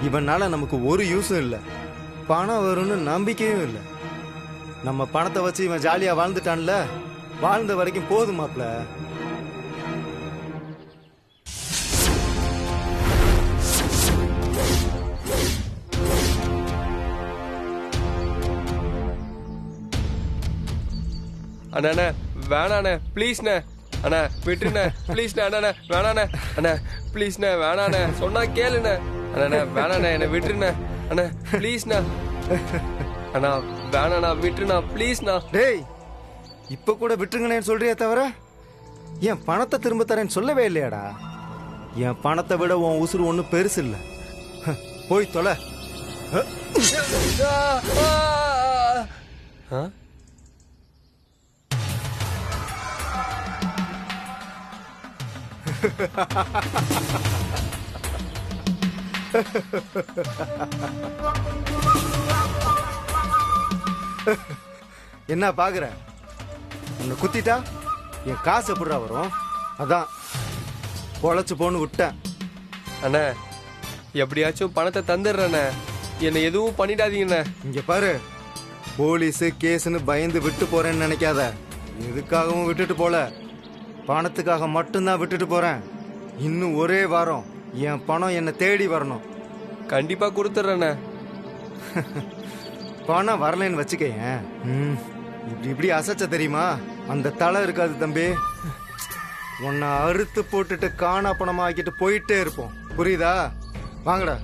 இவனால நமக்கு ஒரு யூஸும் இல்லை, பணம் வரும்னு நம்பிக்கையும் இல்லை. நம்ம பணத்தை வச்சு இவன் ஜாலியா வாழ்ந்துட்டான்ல, வாழ்ந்த வரைக்கும் போதும் மாப்ள. அண்ணா வேணாண்ணே ப்ளீஸ்ண்ணே, அண்ணா விட்டுருண்ணே ப்ளீஸ்ண்ணே, அண்ணா வேணாண்ணே, அண்ணா ப்ளீஸ்ண்ணே வேணாண்ணே, சொன்னா கேளுண்ணே, அண்ணா வேணாண்ணே என்னை விட்டுருண்ணே, அண்ணா ப்ளீஸ்ண்ணா, அண்ணா வேணாண்ணா விட்டுருண்ணா ப்ளீஸ்ண்ணா. டேய், இப்ப கூட விட்டுருங்கன்னு சொல்றியே தவிர என் பணத்தை திரும்ப தரேன்னு சொல்லவே இல்லையாடா. என் பணத்தை விட உன் உசுறு ஒன்றும் பெருசு இல்லை. போய் தொலை. என்ன பாக்குற? உன்னை குத்திட்டா என் காசு எப்படிடா வரும்? அதான் பொழைச்சு போன்னு விட்டேன். அண்ணா எப்படியாச்சும் பணத்தை தந்துடுறேண்ணே, என்னை எதுவும் பண்ணிடாதீங்கண்ணே. இங்க பாரு, போலீஸு கேஸுன்னு பயந்து விட்டு போறேன்னு நினைக்காத. எதுக்காகவும் விட்டுட்டு போல, பணத்துக்காக மட்டும்தான் விட்டுட்டு போறேன். இன்னும் ஒரே வாரம் என் பணம் என்னை தேடி வரணும். கண்டிப்பா கொடுத்துட்றேண்ணே. பணம் வரலன்னு வச்சுக்கேன், இப்படி இப்படி அசைச்ச தெரியுமா, அந்த தலை இருக்காது தம்பி. உன்னை அறுத்து போட்டுட்டு காணா பணமா ஆக்கிட்டு போயிட்டே இருப்போம், புரியுதா? வாங்கடா.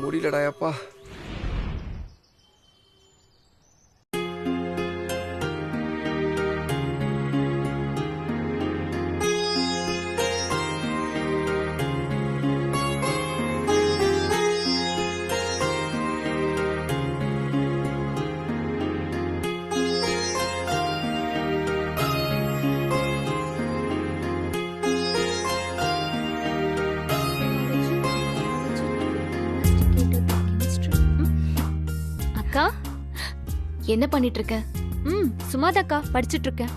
முடியலடா அப்பா. அக்கா என்ன பண்ணிட்டு இருக்க? சும்மாதாக்கா படிச்சிட்டு இருக்கேன்.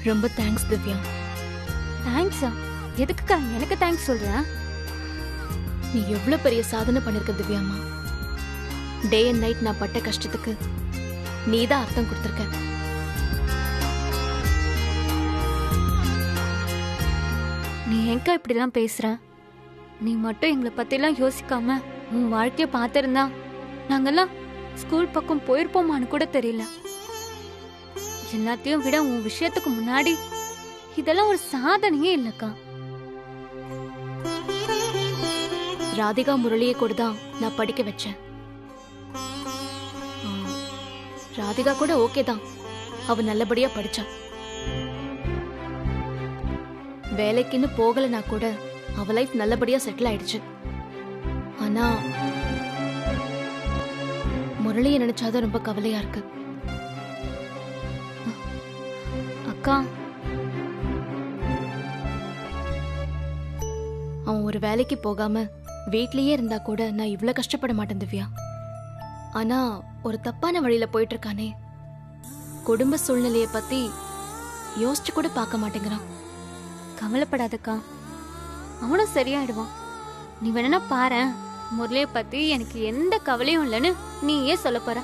ரொம்ப தேங்க்ஸ் திவ்யா. தேங்க்ஸா? எதுக்குக்கா எனக்கு தேங்க்ஸ் சொல்ற? நீ எவ்வளவு பெரிய சாதனை பண்ணிருக்க திவ்யாமா. டே அண்ட் நைட் நான் பட்ட கஷ்டத்துக்கு நீதான் அர்த்தம் கொடுத்திருக்க. நீ எங்க இப்படிலாம் பேசுற? நீ மட்டும் எங்களை பத்திலாம் யோசிக்காம உன் வாழ்க்கைய பார்த்திருந்தா நாங்கெல்லாம் ஸ்கூல் பக்கம் போயிருப்போமான்னு கூட தெரியல. எல்லாத்தையும் விட உன் விஷயத்துக்கு முன்னாடி இதெல்லாம் ஒரு சாதனையே இல்லக்கா. ராதிகா முரளியை கூட தான் நான் படிக்க வச்சேன். ராதிகா கூட ஓகே தான், அவ நல்லபடியா படிச்சா. வேலைக்குன்னு போகலனா கூட அவ லைஃப் நல்லபடியா செட்டில் ஆயிடுச்சு. ஆனா முரளியை நினைச்சாதான் ரொம்ப கவலையா இருக்கு. அக்கா, அவன் ஒரு வேலைக்கு போகாம வீட்லயே இருந்தா கூட நான் இவ்வளவு கஷ்டப்பட மாட்டேன் திவ்யா. ஆனா ஒரு தப்பான வழியில போயிட்டு இருக்கானே, குடும்ப சூழ்நிலைய பத்தி யோசிச்சு கூட பார்க்க மாட்டேங்கிறான். கவலைப்படாதக்கா, அவனும் சரியாயிடுவான். நீ வேணா பாரு, முரளியை பத்தி எனக்கு எந்த கவலையும் இல்லைன்னு நீயே சொல்ல போற.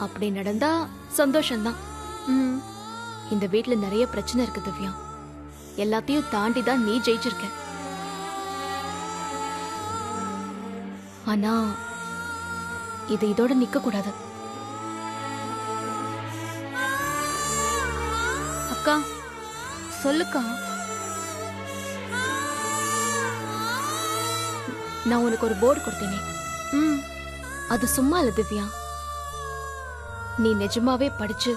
அப்படி நடந்தா சந்தோஷம்தான். இந்த வீட்டுல நிறைய பிரச்சனை இருக்கு திவ்யா, எல்லாத்தையும் தாண்டி தான் நீ ஜெயிச்சிருக்க. ஆனா இது இதோட நிக்க கூடாது. அக்கா சொல்லுக்கா. நான் உனக்கு ஒரு போர்டு கொடுத்தேனே, அது சும்மா இல்ல திவ்யா. நீ நிஜமாவே படிச்சு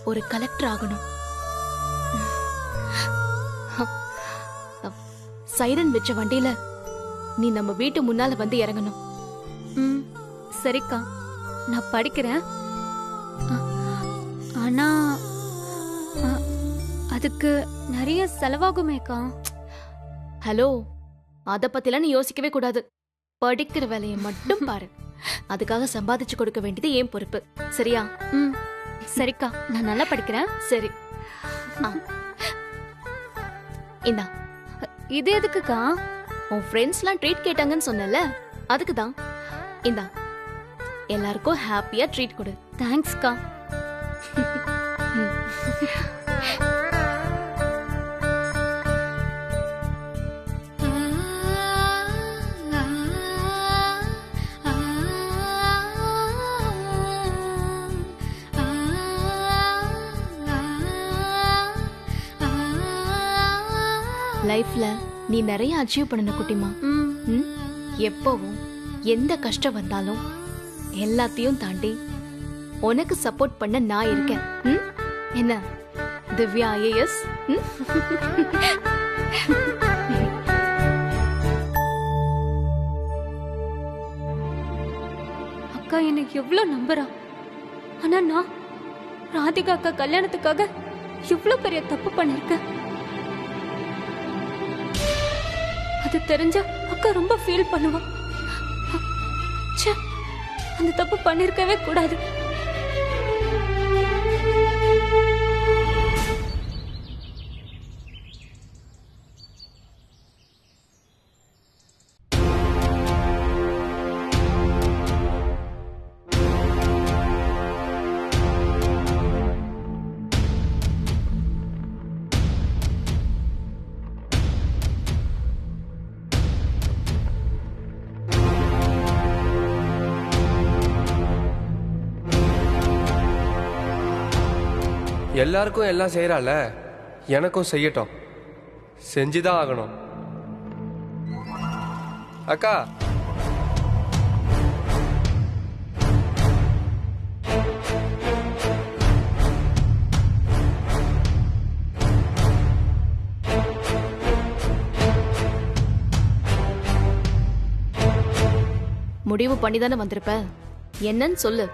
ஒரு கலெக்டர் ஆகணும். சைரன் வச்ச வண்டியில நீ நம்ம வீட்டு முன்னால வந்து இறங்கணும். சரிக்கா, நான் படிக்கிறேன். ஆனா அதுக்கு நிறைய செலவாகுமேக்கா. ஹலோ, அத பத்திலாம் நீ யோசிக்கவே கூடாது. படிக்கிற வேலையை மட்டும் பாரு. அதுக்காக சம்பாதிச்சு கொடுக்க வேண்டியது ஏன் பொறுப்பு, சரியா? ம் சரிக்கா, நான் நல்லா படிக்கிறேன். சரி. இந்தா, இது எதுக்குக்கா? உன் ஃப்ரெண்ட்ஸ்லாம் ட்ரீட் கேட்டாங்கன்னு சொன்னல, அதுக்கு தான். இந்தா, எல்லாருக்கும் ஹாப்பியா ட்ரீட் கொடு. தேங்க்ஸ்க்கா. லைஃப்ல நீ நிறைய அச்சீவ் பண்ணணும் குட்டிமா. ம்? எப்பவும் எந்த கஷ்டம் வந்தாலும் எல்லாத்தையும் தாண்டி உனக்கு சப்போர்ட் பண்ண நான் இருக்கேன். ம்? என்ன திவ்யா ஐஏஎஸ்? அக்கா என்னை எவ்வளவு நம்புறா. ஆனா நான் ராதிகா அக்கா கல்யாணத்துக்காக எவ்வளவு பெரிய தப்பு பண்ணிருக்கேன். அது தெரிஞ்சா அக்கா ரொம்ப ஃபீல் பண்ணுவா. ச்சே, அந்த தப்பு பண்ணிருக்கவே கூடாது. எல்லாருக்கும் எல்லாம் செய்யறால, எனக்கும் செய்யட்டும். செஞ்சுதான் ஆகணும். அக்கா, முடிவு பண்ணி தானே வந்திருப்ப, என்னன்னு சொல்லு.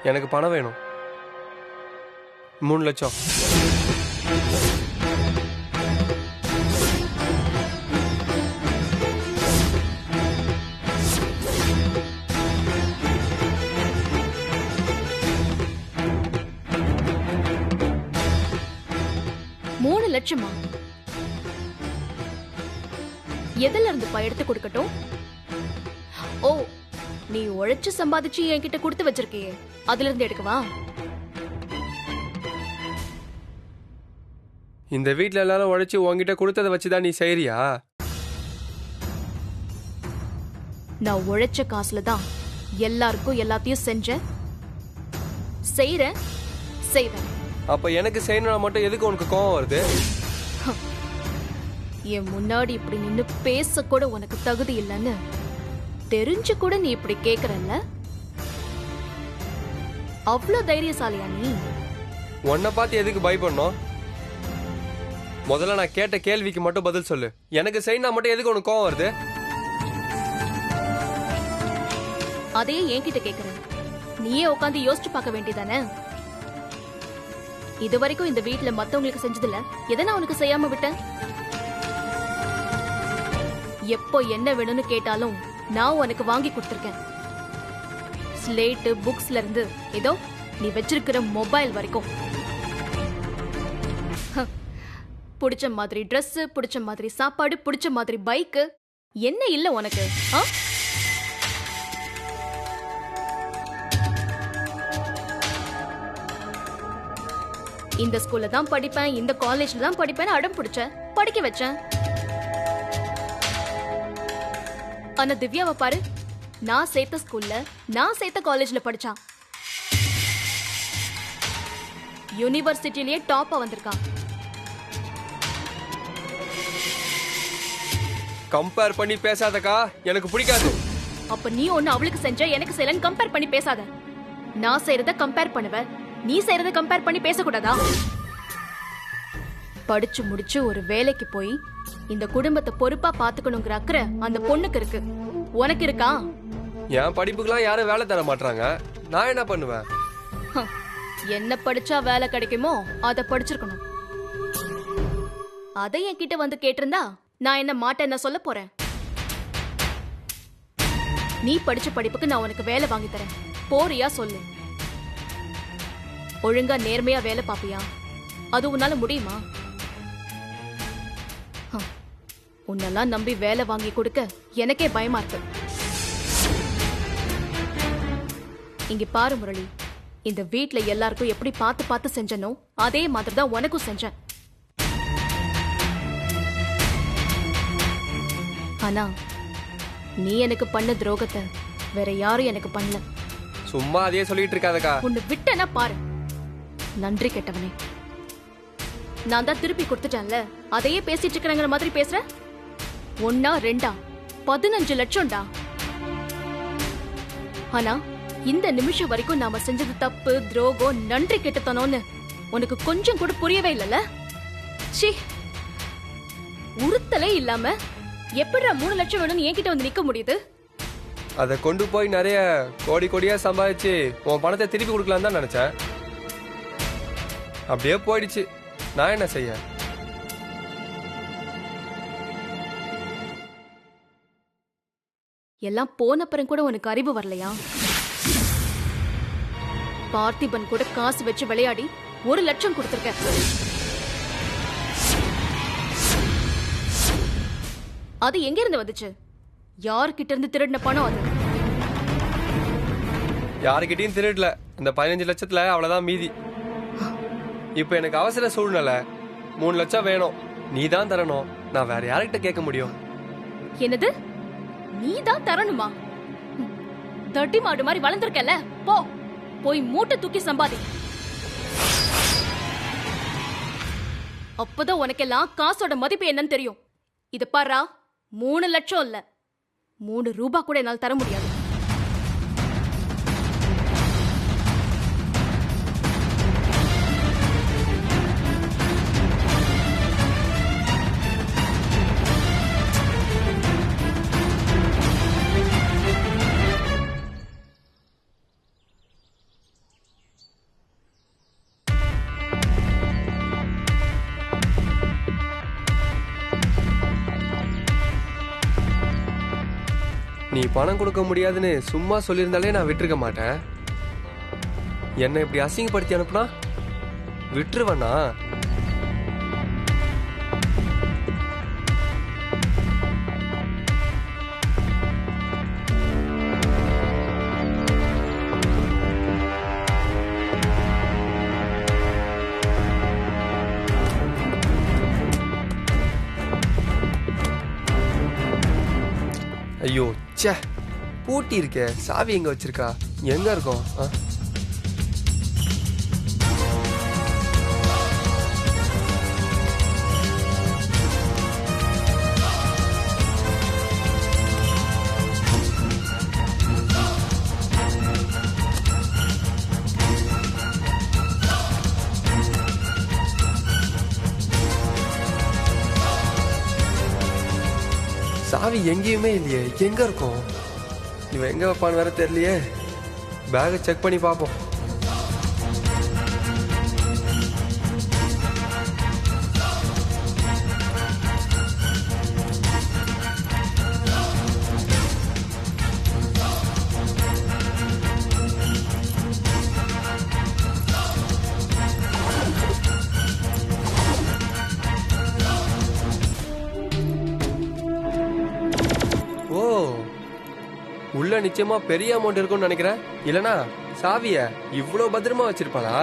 எனக்கு பணம் வேணும். 3 லட்சம். லட்சமா? எதுல இருந்து எடுத்து கொடுக்கட்டும்? ஓ, நீ உழைச்சு சம்பாதிச்சு என்கிட்ட கொடுத்து வச்சிருக்கியே, அதுல இருந்து எடுக்கவா? இந்த வீட்ல எல்லாரும் உழைச்சு உன்கிட்ட கொடுத்ததை வச்சுதான் நீ செய்யறியா? நான் உழைச்ச காசுல தான் எல்லாருக்கும் எல்லாத்தையும் செய்றேன். அப்ப எனக்கு செய்யணும்னா மட்டும் எதுக்கு உனக்கு கோவம் வருது? என் முன்னாடி இப்படி நின்னு பேச கூட உனக்கு தகுதி இல்லைன்னு தெரிஞ்சு கூட நீ இப்படி கேக்குறல்ல? அவ்வளவு தைரியசாலியா நீ? உன்னை பார்த்து எதுக்கு பயப்படணும்? முதல்ல நான் கேட்ட கேள்விக்கு மட்டும் பதில் சொல்லு. எனக்கு செய்யணும் மட்டும் எதுக்கு உனக்கு கோவம் வருது? அதையே என்கிட்ட கேக்குற. நீயே உட்காந்து யோசிச்சு பார்க்க வேண்டியதானே? இது வரைக்கும் இந்த வீட்டுல மத்தவங்களுக்கு செஞ்சதில்ல, எதை நான் உனக்கு செய்யாம விட்டேன்? எப்போ என்ன வேணும்னு கேட்டாலும் நான் உனக்கு வாங்கி கொடுத்திருக்கேன். ஸ்லேட்டு, புக்ஸ்ல இருந்து ஏதோ நீ வச்சிருக்கிற மொபைல் வரைக்கும். புடிச்ச மாதிரி Dress, புடிச்ச மாதிரி சாப்பாடு, புடிச்ச மாதிரி பைக்கு, என்ன இல்ல உனக்கு? இந்த ஸ்கூல்ல தான் படிப்பேன், இந்த காலேஜ்ல தான் படிப்பேன் அடம் பிடிச்ச, படிக்க வச்சேன். ஆனா திவ்யாவை பாரு, நான் சேர்த்த ஸ்கூல்ல, நான் சேர்த்த காலேஜ்ல படிச்சான். யூனிவர்சிட்டிலேயே டாப்பா வந்திருக்கான். கம்பேர் பண்ணி பேசாதக்கா, எனக்கு பிடிக்காது. அப்ப நீ ஒண்ணு அவளுக்கு செஞ்ச, எனக்கு செய்யலன்னு கம்பேர் பண்ணி பேசாத. நான் செய்யறத கம்பேர் பண்ணுவ, நீ செய்யறத கம்பேர் பண்ணி பேசக்கூடாதா? படிச்சு முடிச்சு ஒரு வேலைக்கு போய் இந்த குடும்பத்தை பொறுப்பா பாத்துக்கணுங்கிற அக்கறை அந்த பொண்ணுக்கு இருக்கு. உனக்கு இருக்கா? என் படிப்புக்கெல்லாம் யாரும் வேலை தர மாட்டாங்க, நான் என்ன பண்ணுவேன்? என்ன படிச்சா வேலை கிடைக்குமோ அதை படிச்சிருக்கணும். அதை என்கிட்ட வந்து கேட்டிருந்தா நான் என்ன மாட்டேன் நான் சொல்ல போறேன். நீ படிச்ச படிப்புக்கு நான் உனக்கு வேலை வாங்கி தரேன். போறியா சொல்லு. ஒழுங்கா நேர்மையா வேலை பாப்பியா? அது உன்னால முடியுமா? உன்னெல்லாம் நம்பி வேலை வாங்கி கொடுக்க எனக்கே பயமா இருக்கு. இங்க பாரு முரளி, இந்த வீட்ல எல்லாருக்கும் எப்படி பார்த்து பார்த்து செஞ்சனோ அதே மாதிரி தான் உனக்கும் செஞ்சேன். ஆனா நீ எனக்கு பண்ண துரோகத்தை வேற யாரும் எனக்கு பண்ணல. சும்மா அதையே சொல்லிட்டு இருக்காதக்கா. உன்னை விட்டனா பாரு. நன்றி கெட்டவனே. நான் தான் திருப்பி கொடுத்துட்டேன்ல, அதையே பேசிட்டு இருக்கிறங்கிற மாதிரி பேசுற. 1 2 15 லட்சம்டா. ஆனா இந்த நிமிஷம் வரைக்கும் நாம செஞ்சது தப்பு, துரோகம், நன்றி கெட்டத்தனோன்னு உனக்கு கொஞ்சம் கூட புரியவே இல்லைல்ல? ச்சீ, உறுத்தலே இல்லாம எப்படிடா 3 லட்சம் வேணும்னு என்கிட்ட வந்து நிக்க முடியுது? அதை கொண்டு போய் நிறைய கோடி கோடியா சம்பாதிச்சு உன் பணத்தை திருப்பி கொடுக்கலாம் தான் நினைச்சேன். அப்படியே போயிடுச்சு. நான் என்ன செய்ய? எல்லாம் போனப்புறம் கூட உனக்கு அறிவு வரலையா? பார்த்திபன் கூட காசு வச்சு விளையாடி 1 லட்சம் கொடுத்திருக்க. அது எங்க இருந்து வந்துச்சு? யார்கிட்ட இருந்து திருடின பணம் அது? யாருக்கிட்டையும் திருடல. இந்த 15 லட்சத்துல அவ்வளவுதான் மீதி. இப்ப எனக்கு அவசர சூழ்நிலை. 3 லட்சம் வேணும். நீ தான் தரணும். நான் வேற யார்கிட்ட கேட்க முடியும்? என்னது? நீ தான் தரணுமா? தட்டி மாடு மாதிரி வளர்ந்துருக்கல, போ போய் மூட்டை தூக்கி சம்பாதி. அப்பதான் உனக்கெல்லாம் காசோட மதிப்பு என்னன்னு தெரியும். இது பாரா, 3 லட்சம் இல்ல, 3 ரூபாய் கூட என்னால் தர முடியாது. நீ பணம் கொடுக்க முடியாதுன்னு சும்மா சொல்லியிருந்தாலே நான் விட்டுருக்க மாட்டேன். என்னை இப்படி அசிங்கப்படுத்தி அனுப்புனா விட்டுருவண்ணா? ஐயோ ச்சே, பூட்டி இருக்கே. சாவி எங்க வச்சிருக்கா? எங்க இருக்கும்? சாவி எங்கேயுமே இல்லையே. எங்க இருக்கும்? இவன் எங்க வைப்பான்னு வேற தெரியலையே. பேகை செக் பண்ணி பார்ப்போம். உள்ள நிச்சயமா பெரிய அமௌண்ட் இருக்கும்னு நினைக்கிறேன். இல்லனா சாவிய இவ்வளவு பத்திரமா வச்சிருப்பாளா?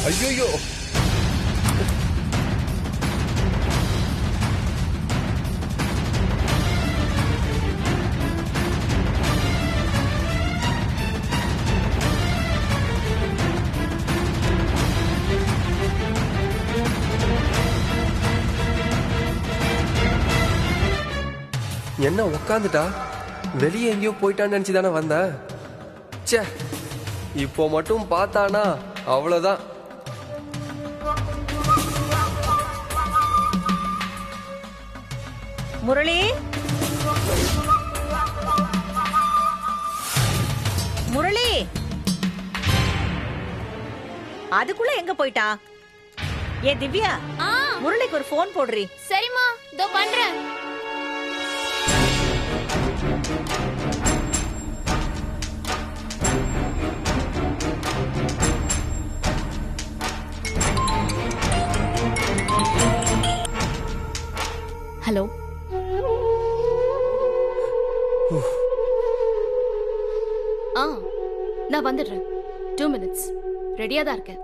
ஐயோ என்ன உக்காந்துட்டா? வெளியே எங்கேயோ போயிட்டான்னு நினைச்சு தானே வந்தேன். ச்சே, இப்போ மட்டும் பார்த்தானா அவ்வளோதான். முரளி, முரளி, அதுக்குள்ள எங்க போயிட்டா? ஏ திவ்யா, முரளிக்கு ஒரு போன் போடுறி. சரிம்மா, இதோ பண்றேன். ஹலோ. நான் வந்துடுறேன். 2 minutes. ரெடியா தான் இருக்கேன்.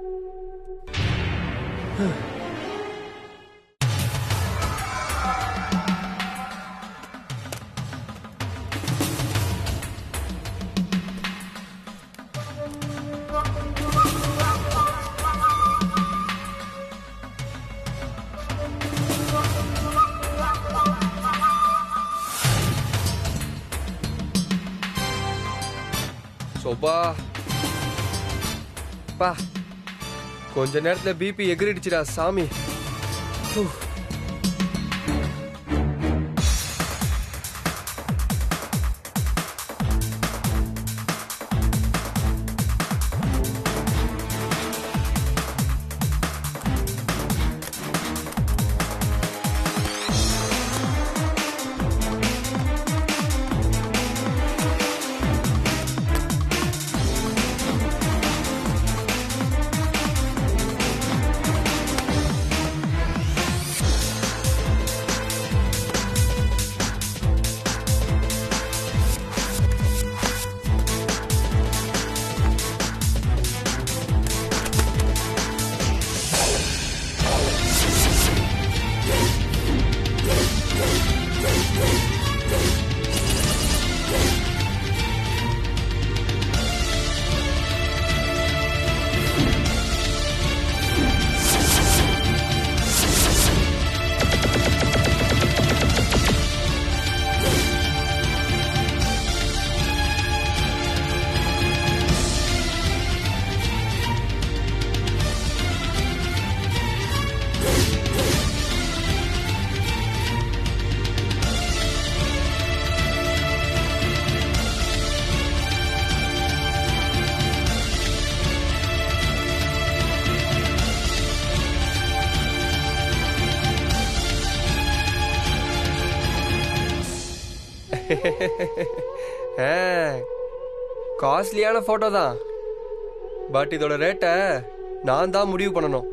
சோபா பா, கொஞ்ச நேரத்துல பிபி எகிரிடுச்சுடா சாமி. காஸ்ட்லியான போட்டோ தான், பட் இதோட ரேட்டை நான் தான் முடிவு பண்ணணும்.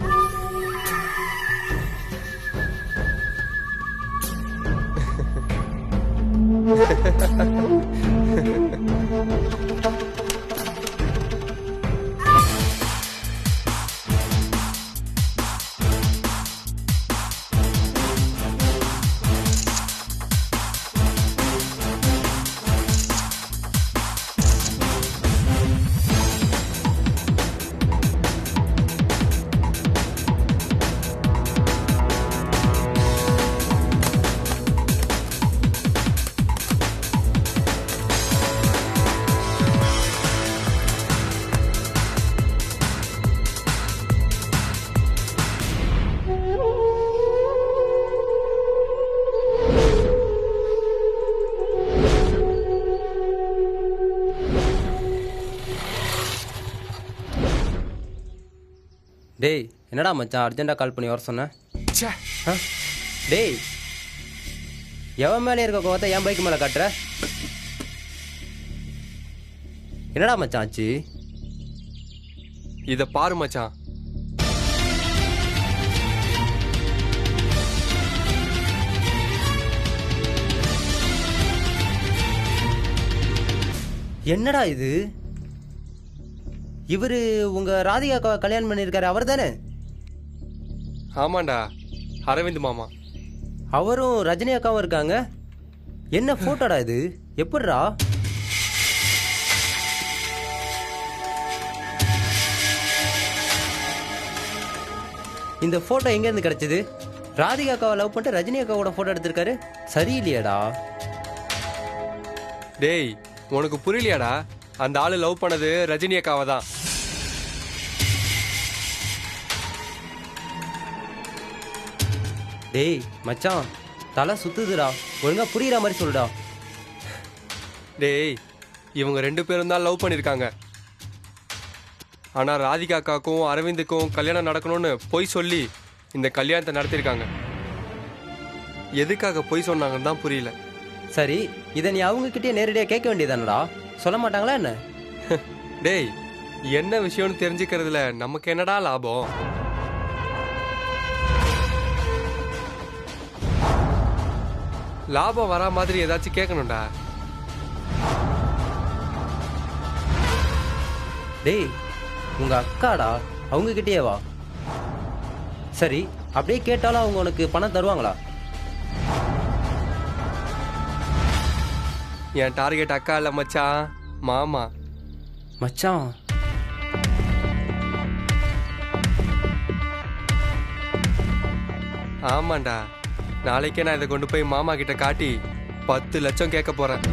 டேய், என்னடா மச்சான் அர்ஜென்ட்டாக கால் பண்ணி வர சொன்னேன்? டேய், எவன் மேலே இருக்க கோவத்தை என் பைக்கு மேலே காட்டுற? என்னடா மச்சான் ஆச்சு? இத பாரு மச்சான். என்னடா இது? இவரு உங்க ராதிகா கல்யாணம் பண்ணியிருக்காரு, அவர் தானே? ஆமாண்டா, அரவிந்த் மாமா. அவரும் ரஜினி அக்காவும் இருக்காங்க. என்ன போட்டோடா இது? எப்படிடா? இந்த போட்டோ எங்க இருந்து கிடைச்சது? ராதிகா அக்காவை லவ் பண்ணிட்டு ரஜினி அக்காவோட போட்டோ எடுத்திருக்காரு. சரியில்லையாடா? டேய் உனக்கு புரியலையாடா? அந்த ஆளு லவ் பண்ணது ரஜினி அக்காவை தான். டேய் மச்சான், தலை சுத்துதுடா. ஒழுங்கா புரியுற மாதிரி சொல்லுடா. டேய் இவங்க 2 பேரும் தான் லவ் பண்ணிருக்காங்க. ஆனா ராதிகா அக்காவுக்கும் அரவிந்துக்கும் கல்யாணம் நடக்கணும்னு பொய் சொல்லி இந்த கல்யாணத்தை நடத்திருக்காங்க. எதுக்காக பொய் சொன்னாங்கன்னு தான் புரியல. சரி, இதை நீ அவங்க கிட்டே நேரடியாக கேட்க வேண்டியதானடா? சொல்ல மாட்டாங்களா என்ன? டேய் என்ன விஷயம்னு தெரிஞ்சுக்கிறதுல நமக்கு என்னடா லாபம்? லாபம் வரா மாதிரி ஏதாச்சும் கேட்கணும்டா. டேய் உங்க அக்காடா, அவங்க கிட்டே வா. சரி, அப்படியே கேட்டாலும் அவங்க உனக்கு பணம் தருவாங்களா? என் டார்கெட் அக்கா இல்ல மச்சான், மாமா. மச்சான், ஆமாண்டா, நாளைக்கே நான் இதை கொண்டு போய் மாமா கிட்ட காட்டி 10 லட்சம் கேட்க போறேன்.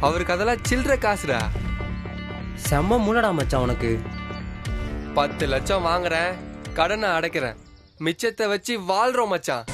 அவருக்கு அதெல்லாம் சில்லற காசுடா. செம்ம மூலடா மச்சான் உனக்கு. 10 லட்சம் வாங்குறேன், கடனை அடைக்கிறேன், மிச்சத்தை வச்சு வாழ்றோம் மச்சான்.